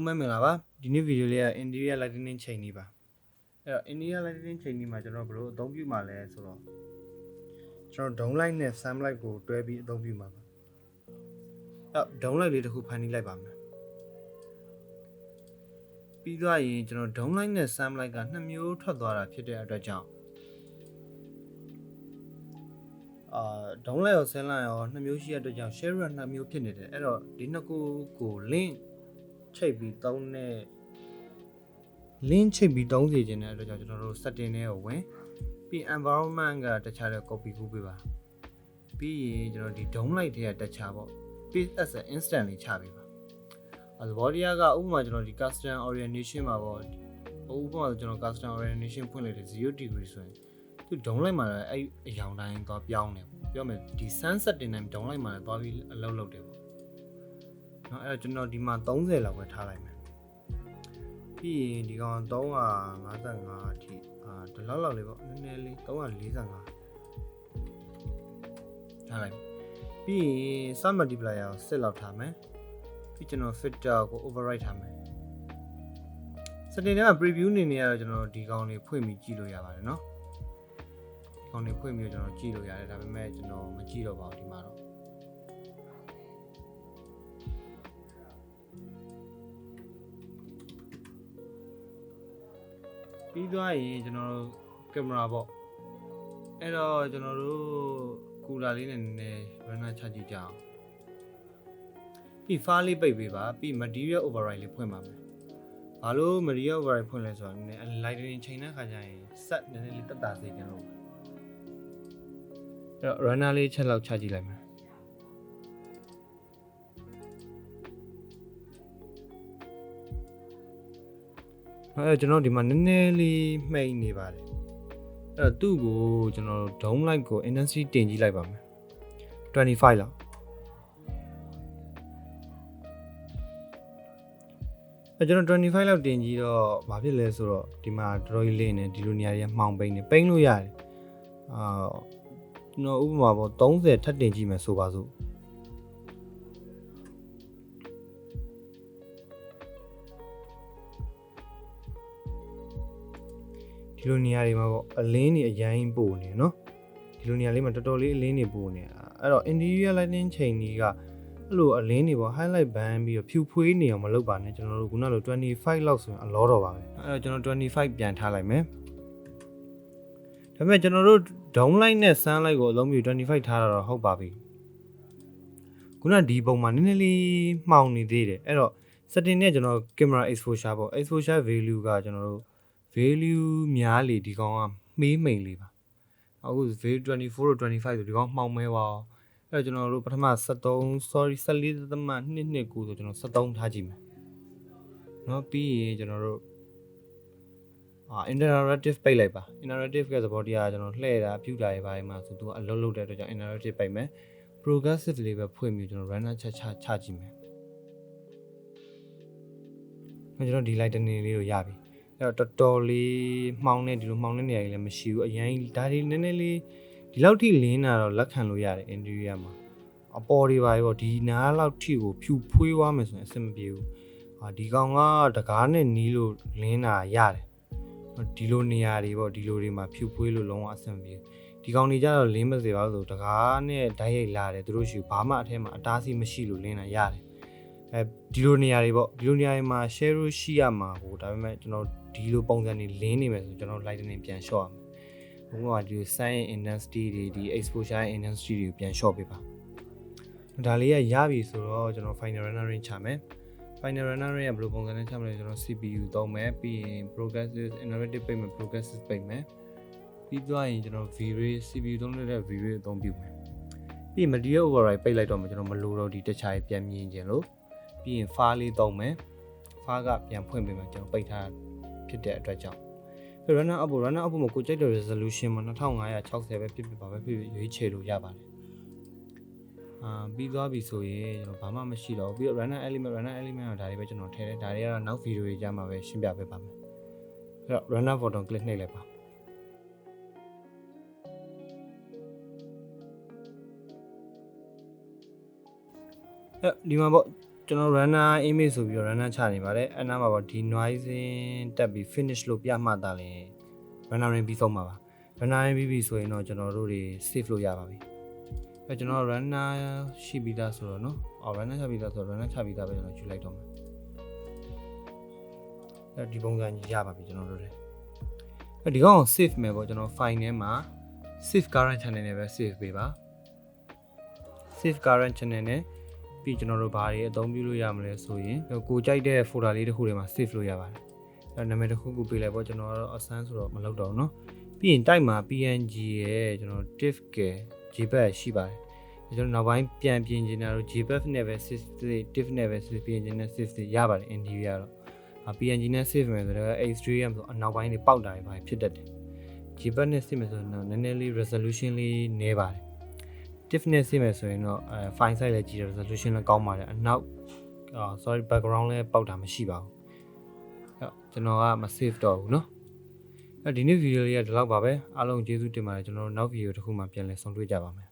အားလုံးပဲမင်္ဂလာပါဒီနေ့ဗီဒီယိုလေးက interior lighting ချိန်နေပါအဲ့တော့ interior lighting ချိန်နေမှာကျွန်တော်ဘယ်လိုအသုံးပြုမှာလဲဆိုတော့ကျွန်တော် down light နဲ့ sun light ကိုတွဲပြီးအသုံးပြုမှာပါအဲ့ down light လေးတစ်ခုဖန်တီးလိုက်ပါမယ်ပြီးသွားရင်ကျွန်တော် down light နဲ့ sun light ကနှစ်မျိုးထွက်သွားတာဖြစ်တဲ့အတွက်ကြောင့်down light ရော sun light ရောနှစ်မျိုးရှိတဲ့အတွက်ကြောင့် share နှစ်မျိုးဖြစ်နေတယ်အဲ့တော့ဒီနှစ်ခုကို link ချိတ်ပြီးသုံးတဲ့ link ချိတ်ပြီးသုံးစီခြင်းတဲ့အတွက်ကြောင့်ကျွန်တော်တို့ setting တွေကိုဝင်ပြီး environment ကတခြားတဲ့ copy ကူးပေးပါပြီးရင်ကျွန်တော်ဒီ down light တွေကတခြားပေါ့ paste as an instant လေးချပေးပါအဲ body ကဥပမာကျွန်တော်ဒီ custom orientation မှာပေါ့ဥပမာကျွန်တော် custom orientation ဖွင့်လိုက်တယ်0 degree ဆိုရင်သူ down light မှာလည်းအဲ့အရောင်တိုင်းသွားပြောင်းတယ်ပေါ့ပြောမယ်ဒီ sun setting တိုင်း down light မှာလည်းသွားပြီးအလုပ်လုပ်တယ်ပေါ့နော်အဲ့တော့ကျွန်တော်ဒီမှာ30လောက်ပဲထားလိုက်မယ်ပြီးရင်ဒီကောင်355အထိဒီလောက်လေးပေါ့နည်းနည်းလေး345ထားလိုက်ပြီးရင် sum multiplier ကို10လောက်ထားမယ်ပြီးကျွန်တော် filter ကို override ထားမယ် setting ထဲမှာ preview အနေနဲ့ကတော့ကျွန်တော်ဒီကောင်လေးဖွင့်ပြီးကြည့်လို့ရပါတယ်နော်ဒီကောင်လေးဖွင့်ပြီးကျွန်တော်ကြည့်လို့ရတယ်ဒါပေမဲ့ကျွန်တော်မကြည့်တော့ပါဘူးဒီမှာတော့ပြီးသွားရင်ကျွန်တော်တို့ကင်မရာပေါ့အဲ့တော့ကျွန်တော်တို့ကူလာလေးနဲ့နည်းနည်း runner ချကြည့်ကြအောင်ပြီး file လေးပိတ်ပေးပါပြီး material override လေးဖွင့်ပါမယ်ဘာလို့ material override ဖွင့်လဲဆိုတော့နည်းနည်း lighting ချိန်တဲ့ခါကျရင် set နည်းနည်းလေးတက်တာစေချင်လို့အဲ့တော့ runner လေးချက်လောက်ချကြည့်လိုက်မယ်အဲ့တော့ကျွန်တော်ဒီမှာနည်းနည်းလေးမှိတ်နေပါတယ်အဲ့တော့သူ့ကိုကျွန်တော် down light ကို intensity တင်ကြည့်လိုက်ပါမယ်25လောက်အဲ့ကျွန်တော်25လောက်တင်ကြည့်တော့ဘာဖြစ်လဲဆိုတော့ဒီမှာတော်တော်ကြီးလေးနေဒီလိုနေရာတွေကမှောင်ပိန်းနေပိန်းလို့ရတယ်ကျွန်တော်ဥပမာပေါ့30ထပ်တင်ကြည့်မယ်ဆိုပါစို့ဒီလိုနေရာတွေမှာပေါ့အလင်းတွေအရင်ပို့နေနော်ဒီလိုနေရာလေးမှာတော်တော်လေးအလင်းတွေပို့နေတာအဲ့တော့ interior lighting ချိန်ကြီးကအဲ့လိုအလင်းတွေပေါ့ highlight ဘန်းပြီးတော့ဖြူဖွေးနေအောင်မလုပ်ပါနဲ့ကျွန်တော်တို့ခုနလို25လောက်ဆိုရင်အလောတော့ပါပဲအဲ့တော့ကျွန်တော်25ပြန်ထားလိုက်မယ်ဒါပေမဲ့ကျွန်တော်တို့ down light နဲ့ sun light ကိုအလုံးပြ25ထားတာတော့ဟုတ်ပါပြီခုနဒီပုံမှာနည်းနည်းလေးမှောင်နေသေးတယ်အဲ့တော့ setting နဲ့ကျွန်တော် camera exposure ပေါ့ exposure value ကကျွန်တော်တို့value များလေဒီကောင်ကမေးမိန်လေးပါအခု value 24တို့25ဆိုဒီကောင်မှောင်မဲပါအဲ့တော့ကျွန်တော်တို့ပထမ14 14.229ဆိုကျွန်တော်73ထားကြည့်မယ်เนาะပြီးရင်ကျွန်တော်တို့interactive ပိတ်လိုက်ပါ interactive ကသဘောတရားကျွန်တော်လှည့်တာဖြူတာတွေဘာတွေမှာဆိုသူကအလုပ်လုပ်တဲ့အတွက်ကြောင့် interactive ပိတ်မယ် progressive လေးပဲဖွင့်ပြီးကျွန်တော် runner ချကြည့်မယ်ကျွန်တော်ဒီ lighting လေးကိုရပြီအဲ့တော့တော်တော်လေးမှောင်နေဒီလိုမှောင်နေနေရလည်းမရှိဘူးအရင်ဒါတွေနည်းနည်းလေးဒီလောက်ထိလင်းတာတော့လက်ခံလို့ရတယ် interior မှာအပေါ်တွေပါပေါ့ဒီနားလောက်ထိကိုဖြူဖွေးသွားမယ်ဆိုရင်အဆင်မပြေဘူးဒီကောင်ကတကားနဲ့နီးလို့လင်းတာရတယ်ဒီလိုနေရာတွေပေါ့ဒီလိုတွေမှာဖြူဖွေးလို့လုံးဝအဆင်မပြေဒီကောင်တွေကြတော့လင်းမစေပါဘူးဆိုတကားနဲ့ဓာတ်ရိုက်လာတယ်သူတို့ရှိဘာမှအထက်မှာအတားဆီးမရှိလို့လင်းတာရတယ်ဒီလိုနေရာတွေပေါ့ဒီလိုနေရာတွေမှာ share ရှိရမှာဟိုဒါပေမဲ့ကျွန်တော်ဒီလိုပုံစံတွေလင်းနေမယ်ဆိုကျွန်တော် lighting ပြန်ရှော့ရမယ်ဘုံကဒီ sun intensity တွေဒီ exposure intensity တွေကိုပြန်ရှော့ပေးပါဒါလေးရပြီဆိုတော့ကျွန်တော် final rendering ချမယ် final rendering ကဘယ်လိုပုံစံနဲ့ချမလဲကျွန်တော် CPU သုံးမယ်ပြီးရင် progressive interactive ပိတ်မယ် progressive ပိတ်မယ်ပြီးသွားရင်ကျွန်တော် vray CPU သုံးတဲ့ vray အသုံးပြုမယ်ပြီး material override ပိတ်လိုက်တော့မှကျွန်တော်မလိုတော့ဒီတခြားပြန်မြင်ခြင်းလို့ပြီးရင် file လေးသုံးမယ် file ကပြန်ဖွင့်ပေးမယ်ကျွန်တော်ပိတ်ထားဖြစ်တဲ့အတွက်ကြောင့် runner up မှာကိုကြိုက်တဲ့ resolution မှာ2560ပဲဖြစ်ပါပဲဖြစ်ရွေးချယ်လို့ရပါတယ်ပြီးသွားပြီဆိုရင်ကျွန်တော်ဘာမှမရှိတော့ဘူးပြီးတော့ runner element တော့ဒါတွေပဲကျွန်တော်ထည့်တယ်ဒါတွေကတော့နောက် video တွေကြမှာပဲရှင်းပြပေးပါမယ်အဲ့တော့ runner button click နှိပ်လိုက်ပါဒီမှာပေါ့ ကျွန်တော် runner image ဆိုပြီးတော့ runner ချနေပါတယ်အဲ့နားမှာပေါ့ဒီ noising တက်ပြီး finish လို့ပြမှသာလဲ runner ရင်းပြီးဆုံးမှာပါ runner ရင်းပြီးပြီဆိုရင်တော့ကျွန်တော်တို့တွေ save လို့ရပါပြီအဲ့ကျွန်တော် runner ရှိပြီးသားဆိုတော့เนาะအော် runner ချပြီးသားဆိုတော့ runner ချပြီးသားပဲကျွန်တော်ယူလိုက်တော့မှာအဲ့ဒီပုံစံကြီးရပါပြီကျွန်တော်တို့တွေအဲ့ဒီကောင် save မယ်ပေါ့ကျွန်တော် file ထဲမှာ save current channel နဲ့ပဲ save ပေးပါ save current channel နဲ့ပြီးကျွန်တော်တို့ဘာတွေအသုံးပြုလို့ရမလဲဆိုရင်ကိုကြိုက်တဲ့ folder လေးတစ်ခုထဲမှာ save လို့ရပါတယ်အဲ့နာမည်တစ်ခုခုပေးလိုက်ပေါ့ကျွန်တော်ကတော့အစမ်းဆိုတော့မလုပ်တော့ဘူးเนาะပြီးရင်တိုက်မှာ png ရဲ့ကျွန်တော် div က jpeg ရှိပါတယ်ကျွန်တော်နောက်ပိုင်းပြန်ပြင်ချင်တာတော့ jpeg နဲ့ပဲ save div နဲ့ပဲ save ပြင်ချင်တဲ့ save ရပါတယ် interior တော့png နဲ့ save မယ်ဆိုတော့ extreme ဆိုအနောက်ပိုင်းတွေပေါက်တာတွေဖြစ်တတ်တယ် jpeg နဲ့ save မယ်ဆိုတော့နည်းနည်းလေး resolution လေးနည်းပါတယ် div နဲ့ save မယ်ဆိုရင်တော့file size လည်းကြီးတယ် resolution လည်းကောင်းပါတယ်အနောက် sorry background လည်းပေါက်တာမရှိပါဘူးကျွန်တော်ကမ save တော့ဘူးเนาะဒီနေ့ဗီဒီယိုလေးကဒီလောက်ပါပဲအားလုံးကျေးဇူးတင်ပါတယ်ကျွန်တော်တို့နောက်ဗီဒီယိုတစ်ခုမှပြန်လည်ဆုံတွေ့ကြပါမယ်